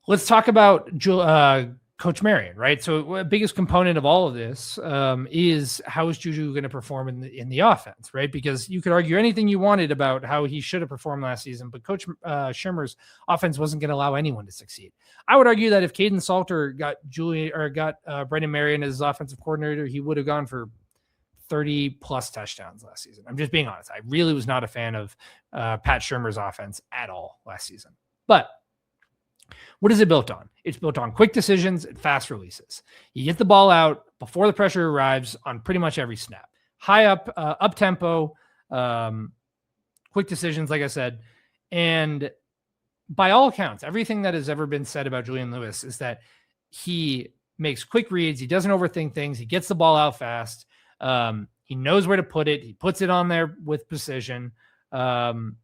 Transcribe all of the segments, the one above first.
Let's talk about Coach Marion, right? So the biggest component of all of this is how is Juju going to perform in the offense, right? Because you could argue anything you wanted about how he should have performed last season, but Coach Shimmer's offense wasn't going to allow anyone to succeed. I would argue that if Caden Salter got Brennan Marion as his offensive coordinator, he would have gone for 30 plus touchdowns last season. I'm just being honest. I really was not a fan of Pat Shurmur's offense at all last season. But what is it built on? It's built on quick decisions and fast releases. You get the ball out before the pressure arrives on pretty much every snap. High up tempo, quick decisions, like I said. And by all accounts, everything that has ever been said about Julian Lewis is that he makes quick reads. He doesn't overthink things. He gets the ball out fast. He knows where to put it. He puts it on there with precision. And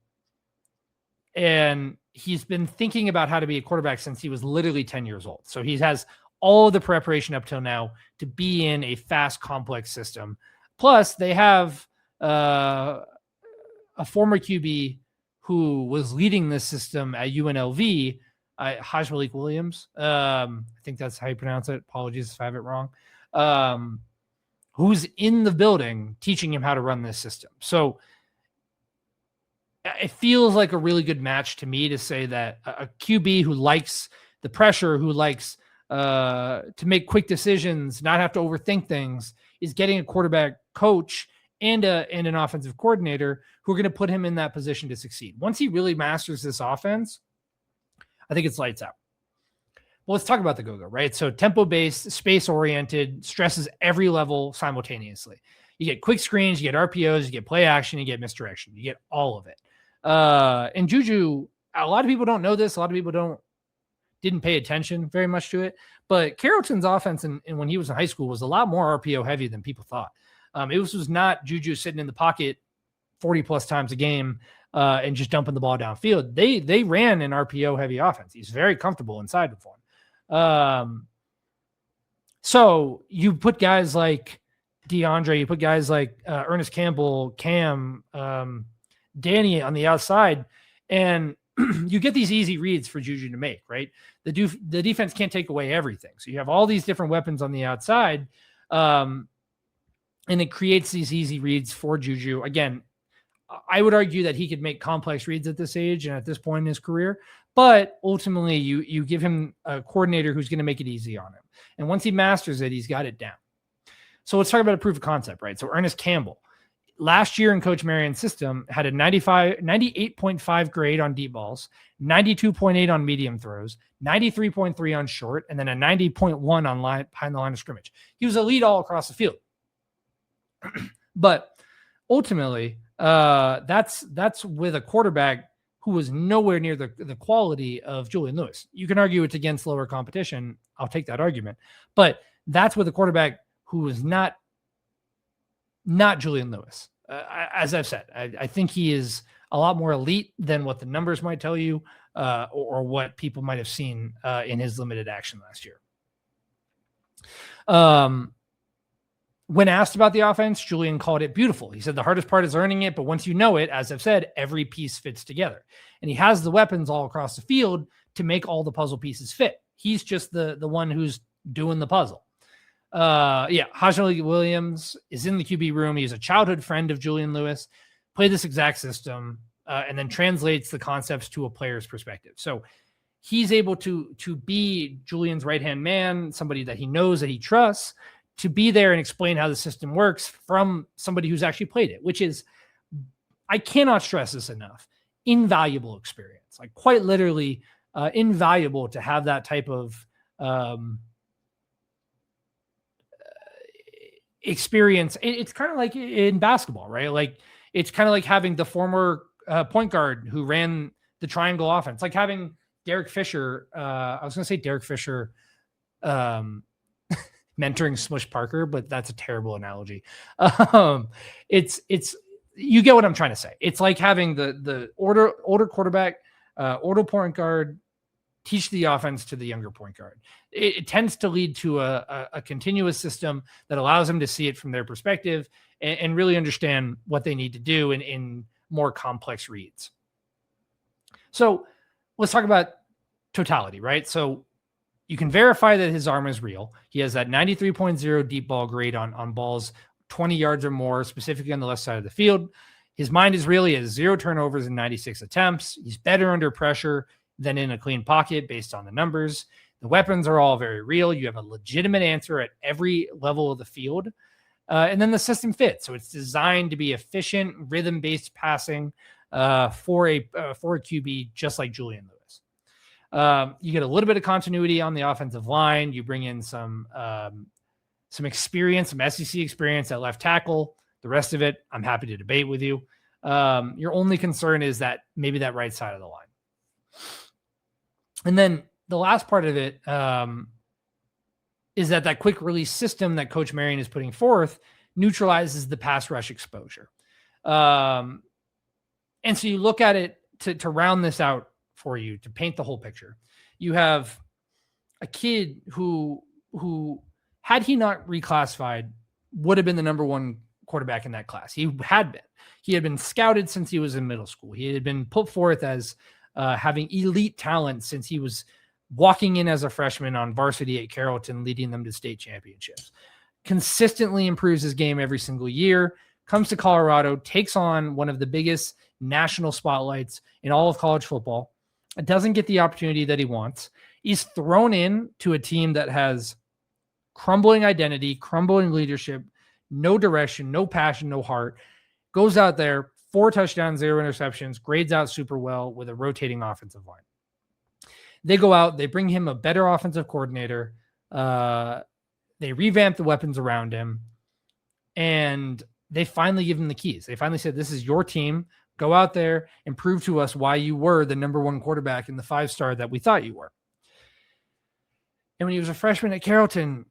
he's been thinking about how to be a quarterback since he was literally 10 years old. So he has all of the preparation up till now to be in a fast, complex system. Plus, they have a former QB who was leading this system at UNLV, Haj Malik Williams. I think that's how you pronounce it. Apologies if I have it wrong. Who's in the building teaching him how to run this system. So it feels like a really good match to me to say that a QB who likes the pressure, who likes to make quick decisions, not have to overthink things, is getting a quarterback coach and an offensive coordinator who are going to put him in that position to succeed. Once he really masters this offense, I think it's lights out. Well, let's talk about the go-go, right? So tempo-based, space-oriented, stresses every level simultaneously. You get quick screens, you get RPOs, you get play action, you get misdirection. You get all of it. And Juju, a lot of people don't know this. A lot of people didn't pay attention very much to it. But Carrollton's offense and when he was in high school was a lot more RPO heavy than people thought. It was not Juju sitting in the pocket 40 plus times a game and just dumping the ball downfield. They ran an RPO heavy offense. He's very comfortable inside of one. So you put guys like DeAndre, you put guys like Ernest Campbell, Cam, Danny on the outside, and you get these easy reads for Juju to make, right? The defense can't take away everything. So you have all these different weapons on the outside, and it creates these easy reads for Juju. Again, I would argue that he could make complex reads at this age and at this point in his career, but ultimately you give him a coordinator who's going to make it easy on him. And once he masters it, he's got it down. So let's talk about a proof of concept, right? So Ernest Campbell, last year in Coach Marion's system, had a 98.5 grade on deep balls, 92.8 on medium throws, 93.3 on short, and then a 90.1 on behind the line of scrimmage. He was elite all across the field. But ultimately, that's with a quarterback who was nowhere near the quality of Julian Lewis. You can argue it's against lower competition. I'll take that argument. But that's with a quarterback who was not Julian Lewis. As I've said, I think he is a lot more elite than what the numbers might tell you or what people might have seen in his limited action last year. When asked about the offense, Julian called it beautiful. He said the hardest part is learning it, but once you know it, as I've said, every piece fits together. And he has the weapons all across the field to make all the puzzle pieces fit. He's just the one who's doing the puzzle. Haj Malik Williams is in the QB room. He's a childhood friend of Julian Lewis, played this exact system, and then translates the concepts to a player's perspective. So he's able to be Julian's right-hand man, somebody that he knows, that he trusts, to be there and explain how the system works from somebody who's actually played it, which is, I cannot stress this enough, invaluable experience, like quite literally invaluable to have that type of experience. It's kind of like in basketball, right? Like it's kind of like having the former point guard who ran the triangle offense, like having Derek Fisher. I was going to say Derek Fisher mentoring Smush Parker, but that's a terrible analogy. It's you get what I'm trying to say. It's like having the older quarterback, older point guard teach the offense to the younger point guard. It tends to lead to a continuous system that allows them to see it from their perspective and really understand what they need to do in more complex reads. So let's talk about totality, right? So you can verify that his arm is real. He has that 93.0 deep ball grade on balls 20 yards or more, specifically on the left side of the field. His mind is real. He has 0 turnovers in 96 attempts. He's better under pressure than in a clean pocket based on the numbers. The weapons are all very real. You have a legitimate answer at every level of the field. And then the system fits. So it's designed to be efficient, rhythm-based passing for a QB just like Julian Lewis. You get a little bit of continuity on the offensive line. You bring in some experience, some SEC experience at left tackle. The rest of it, I'm happy to debate with you. Your only concern is that maybe that right side of the line. And then the last part of it is that quick release system that Coach Marion is putting forth neutralizes the pass rush exposure. And so you look at it to round this out for you, to paint the whole picture. You have a kid who had he not reclassified, would have been the number 1 quarterback in that class. He had been scouted since he was in middle school. He had been put forth as having elite talent since he was walking in as a freshman on varsity at Carrollton, leading them to state championships. Consistently improves his game every single year, comes to Colorado, takes on one of the biggest national spotlights in all of college football. It doesn't get the opportunity that he wants. He's thrown in to a team that has crumbling identity, crumbling leadership, no direction, no passion, no heart. Goes out there, 4 touchdowns, 0 interceptions, grades out super well with a rotating offensive line. They go out, they bring him a better offensive coordinator. They revamp the weapons around him, and they finally give him the keys. They finally said, this is your team. Go out there and prove to us why you were the number 1 quarterback in the 5-star that we thought you were. And when he was a freshman at Carrollton,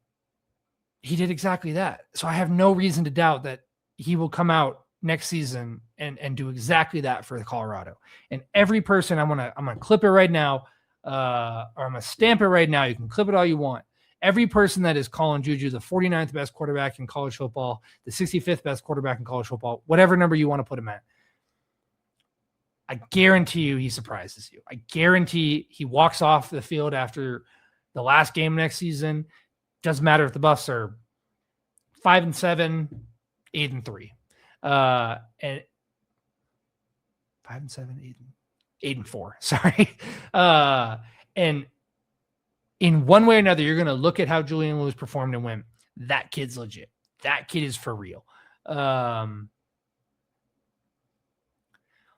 he did exactly that. So I have no reason to doubt that he will come out next season and do exactly that for Colorado. And every person, I'm gonna clip it right now, or I'm gonna stamp it right now. You can clip it all you want. Every person that is calling Juju the 49th best quarterback in college football, the 65th best quarterback in college football, whatever number you want to put him at, I guarantee you he surprises you. I guarantee he walks off the field after the last game next season. Doesn't matter if the Buffs are 5-7, 8-3, and 5-7, 8-4. Sorry, and in one way or another, you're going to look at how Julian Lewis performed and went, that kid's legit. That kid is for real.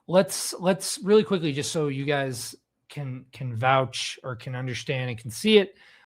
Let's really quickly, just so you guys can vouch or can understand and can see it.